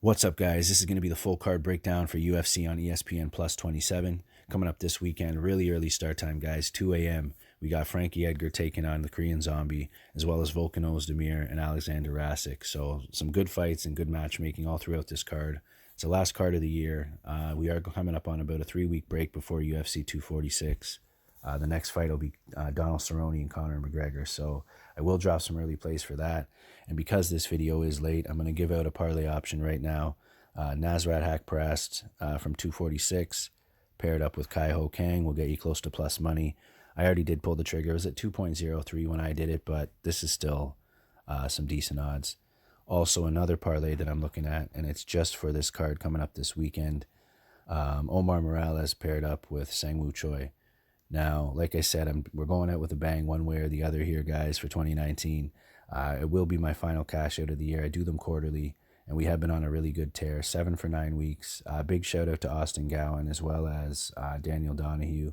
What's up, guys? This is going to be the full card breakdown for UFC on ESPN Plus 27. Coming up this weekend, really early start time, guys, 2 a.m. We got Frankie Edgar taking on the Korean Zombie, as well as Volkan and Alexander Racik. So, some good fights and good matchmaking all throughout this card. It's the last card of the year. We are coming up on about a 3 week break before UFC 246. The next fight will be Donald Cerrone and Conor McGregor. So, I will drop some early plays for that. And because this video is late, I'm going to give out a parlay option right now. Nasrat Hakparast from 246, paired up with Kai Ho Kang, will get you close to plus money. I already did pull the trigger. It was at 2.03 when I did it, but this is still some decent odds. Also, another parlay that I'm looking at, and it's just for this card coming up this weekend. Omar Morales paired up with Sangwoo Choi. Now, like I said, we're going out with a bang one way or the other here, guys, for 2019. It will be my final cash out of the year. I do them quarterly, and we have been on a really good tear, 7 for 9 weeks. Big shout out to Austin Gowan as well as Daniel Donahue.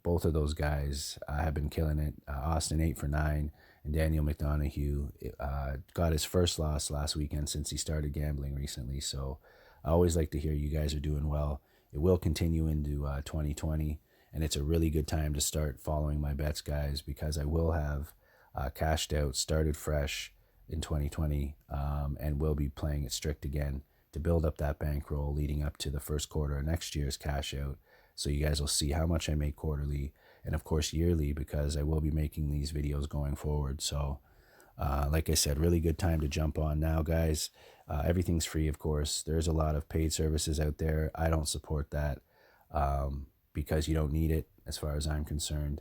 Both of those guys have been killing it. Austin 8 for 9, and Daniel McDonough got his first loss last weekend since he started gambling recently. So I always like to hear you guys are doing well. It will continue into 2020, and it's a really good time to start following my bets, guys, because I will have cashed out, started fresh in 2020, and will be playing it strict again to build up that bankroll leading up to the first quarter of next year's cash out. So you guys will see how much I make quarterly and, of course, yearly, because I will be making these videos going forward. So, like I said, really good time to jump on now, guys. Everything's free, of course. There's a lot of paid services out there. I don't support that because you don't need it as far as I'm concerned.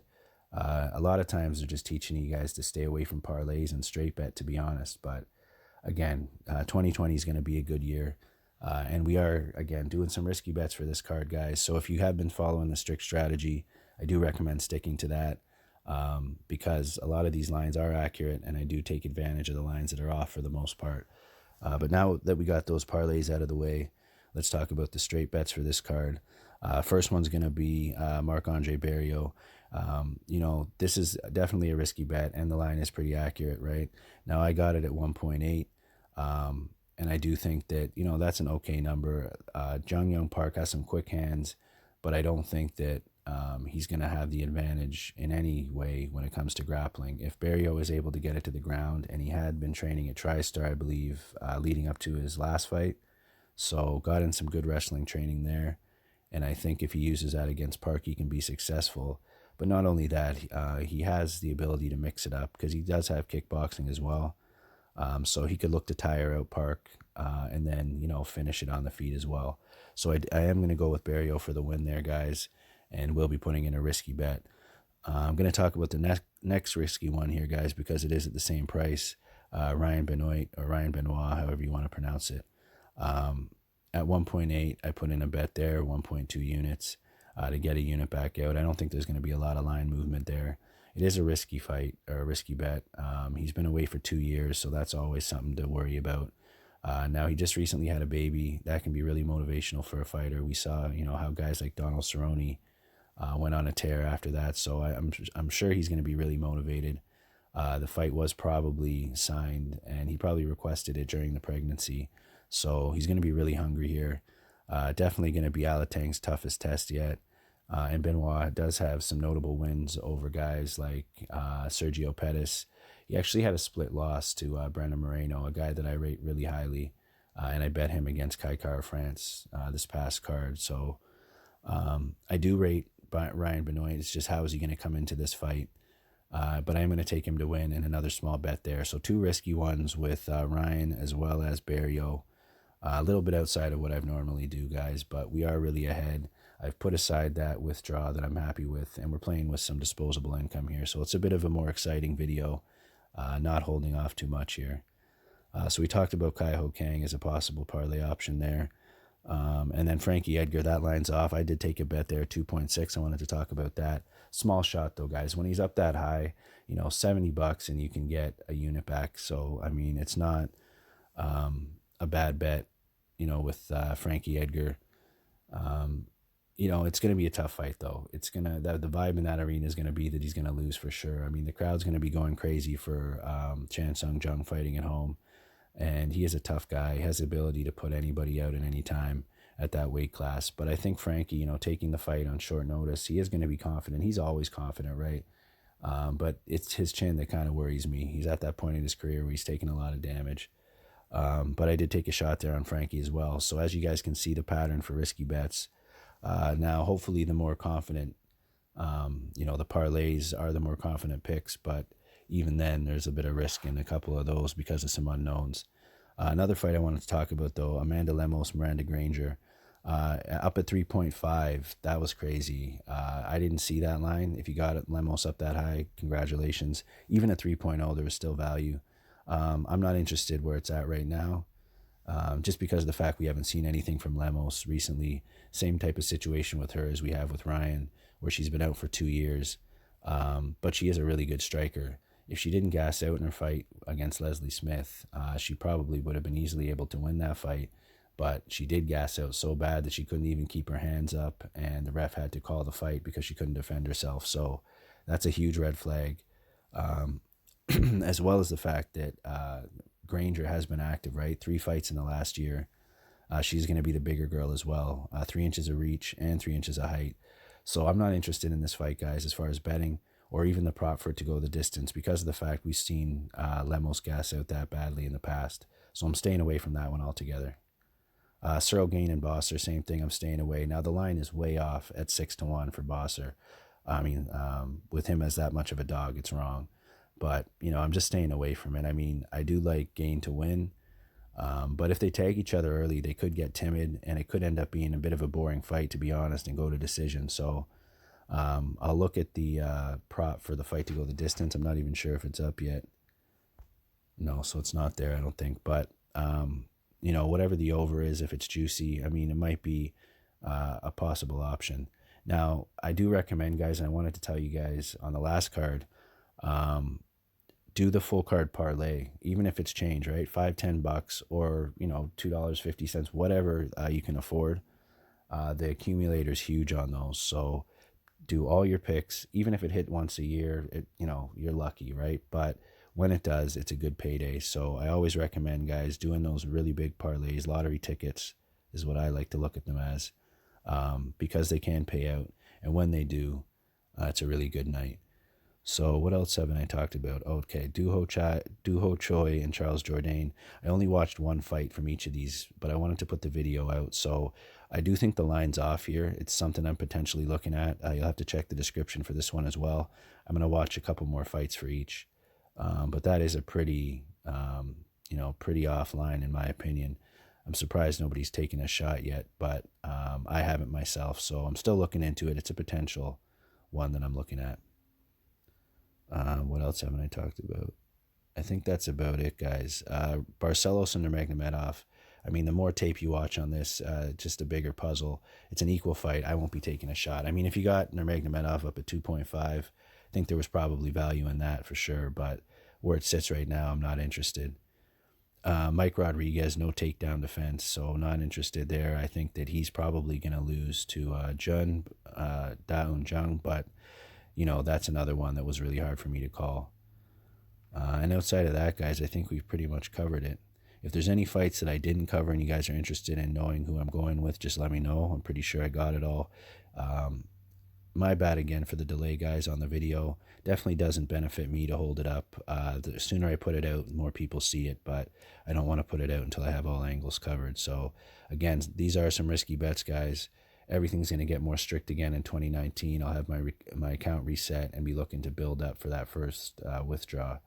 A lot of times they're just teaching you guys to stay away from parlays and straight bet, to be honest. But again, 2020 is going to be a good year. And we are, again, doing some risky bets for this card, guys. So if you have been following the strict strategy, I do recommend sticking to that because a lot of these lines are accurate, and I do take advantage of the lines that are off for the most part. But now that we got those parlays out of the way, let's talk about the straight bets for this card. First one's going to be Marc-Andre Barriault. This is definitely a risky bet, and the line is pretty accurate, right? Now, I got it at 1.8, and I do think that, that's an okay number. Jung Young Park has some quick hands, but I don't think that he's going to have the advantage in any way when it comes to grappling. If Barriault is able to get it to the ground, and he had been training at TriStar, I believe, leading up to his last fight, so got in some good wrestling training there, and I think if he uses that against Park, he can be successful. But not only that, he has the ability to mix it up because he does have kickboxing as well. So he could look to tire out Park and then, finish it on the feet as well. So I am going to go with Barriault for the win there, guys, and we'll be putting in a risky bet. I'm going to talk about the next risky one here, guys, because it is at the same price. Ryan Benoit, or Ryan Benoit, however you want to pronounce it. At 1.8, I put in a bet there, 1.2 units. To get a unit back out. I don't think there's going to be a lot of line movement there. It is a risky fight, or a risky bet. He's been away for 2 years, so that's always something to worry about. Now, he just recently had a baby. That can be really motivational for a fighter. We saw, how guys like Donald Cerrone went on a tear after that, so I'm sure he's going to be really motivated. The fight was probably signed, and he probably requested it during the pregnancy, so he's going to be really hungry here. Definitely going to be Alatang's toughest test yet. And Benoit does have some notable wins over guys like Sergio Pettis. He actually had a split loss to Brandon Moreno, a guy that I rate really highly. And I bet him against Kai France this past card. So I do rate Ryan Benoit. It's just how is he going to come into this fight? But I'm going to take him to win and another small bet there. So 2 risky ones with Ryan as well as Barriault. A little bit outside of what I've normally do, guys, but we are really ahead. I've put aside that withdrawal that I'm happy with, and we're playing with some disposable income here. So it's a bit of a more exciting video, not holding off too much here. So we talked about Kai Ho Kang as a possible parlay option there. And then Frankie Edgar, that line's off. I did take a bet there, 2.6. I wanted to talk about that. Small shot, though, guys. When he's up that high, $70 and you can get a unit back. So, I mean, it's not a bad bet, with Frankie Edgar. It's going to be a tough fight, though. The vibe in that arena is going to be that he's going to lose for sure. I mean, the crowd's going to be going crazy for Chan Sung Jung fighting at home. and he is a tough guy. He has the ability to put anybody out at any time at that weight class. But I think Frankie, taking the fight on short notice, he is going to be confident. He's always confident, right? But it's his chin that kind of worries me. He's at that point in his career where he's taking a lot of damage. But I did take a shot there on Frankie as well. So as you guys can see, the pattern for risky bets. Now, hopefully the more confident, the parlays are the more confident picks, but even then there's a bit of risk in a couple of those because of some unknowns. Another fight I wanted to talk about, though, Amanda Lemos, Miranda Granger, up at 3.5. That was crazy. I didn't see that line. If you got Lemos up that high, congratulations. Even at 3.0, there was still value. I'm not interested where it's at right now, just because of the fact we haven't seen anything from Lemos recently. Same type of situation with her as we have with Ryan, where she's been out for 2 years. But she is a really good striker. If she didn't gas out in her fight against Leslie Smith, she probably would have been easily able to win that fight. But she did gas out so bad that she couldn't even keep her hands up, and the ref had to call the fight because she couldn't defend herself. So that's a huge red flag, as well as the fact that Granger has been active, right? 3 fights in the last year. She's going to be the bigger girl as well. 3 inches of reach and 3 inches of height. So I'm not interested in this fight, guys, as far as betting or even the prop for it to go the distance, because of the fact we've seen Lemos gas out that badly in the past. So I'm staying away from that one altogether. Cyril Gain and Bosser, same thing. I'm staying away. Now the line is way off at 6-1 for Bosser. I mean, with him as that much of a dog, it's wrong. But, I'm just staying away from it. I mean, I do like Gain to win. But if they tag each other early, they could get timid, and it could end up being a bit of a boring fight, to be honest, and go to decision. So I'll look at the prop for the fight to go the distance. I'm not even sure if it's up yet. No, so it's not there, I don't think. But, whatever the over is, if it's juicy, I mean, it might be a possible option. Now, I do recommend, guys, and I wanted to tell you guys on the last card, do the full card parlay, even if it's change, right? $5-10 or $2.50, whatever you can afford. The accumulator's huge on those, so do all your picks. Even if it hit once a year, you're lucky, right? But when it does, it's a good payday. So I always recommend, guys, doing those really big parlays. Lottery tickets is what I like to look at them as, because they can pay out, and when they do, it's a really good night. So what else haven't I talked about? Okay, Duho Choi and Charles Jourdain. I only watched one fight from each of these, but I wanted to put the video out. So I do think the line's off here. It's something I'm potentially looking at. You'll have to check the description for this one as well. I'm going to watch a couple more fights for each. But that is a pretty offline in my opinion. I'm surprised nobody's taken a shot yet, but I haven't myself. So I'm still looking into it. It's a potential one that I'm looking at. What else haven't I talked about? I think that's about it, guys. Barcelos and Nurmagomedov. I mean, the more tape you watch on this, just a bigger puzzle. It's an equal fight. I won't be taking a shot. I mean, if you got Nurmagomedov up at 2.5, I think there was probably value in that for sure. But where it sits right now, I'm not interested. Mike Rodriguez, no takedown defense, so not interested there. I think that he's probably going to lose to Daun Jung, but that's another one that was really hard for me to call. And outside of that, guys, I think we've pretty much covered it. If there's any fights that I didn't cover and you guys are interested in knowing who I'm going with, just let me know. I'm pretty sure I got it all. My bad again for the delay, guys, on the video. Definitely doesn't benefit me to hold it up. The sooner I put it out, the more people see it, but I don't want to put it out until I have all angles covered. So, again, these are some risky bets, guys. Everything's going to get more strict again in 2019. I'll have my account reset and be looking to build up for that first withdraw.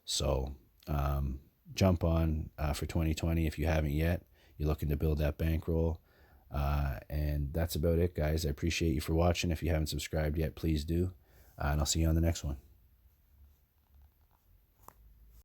So jump on for 2020 if you haven't yet. You're looking to build that bankroll. And that's about it, guys. I appreciate you for watching. If you haven't subscribed yet, please do. And I'll see you on the next one.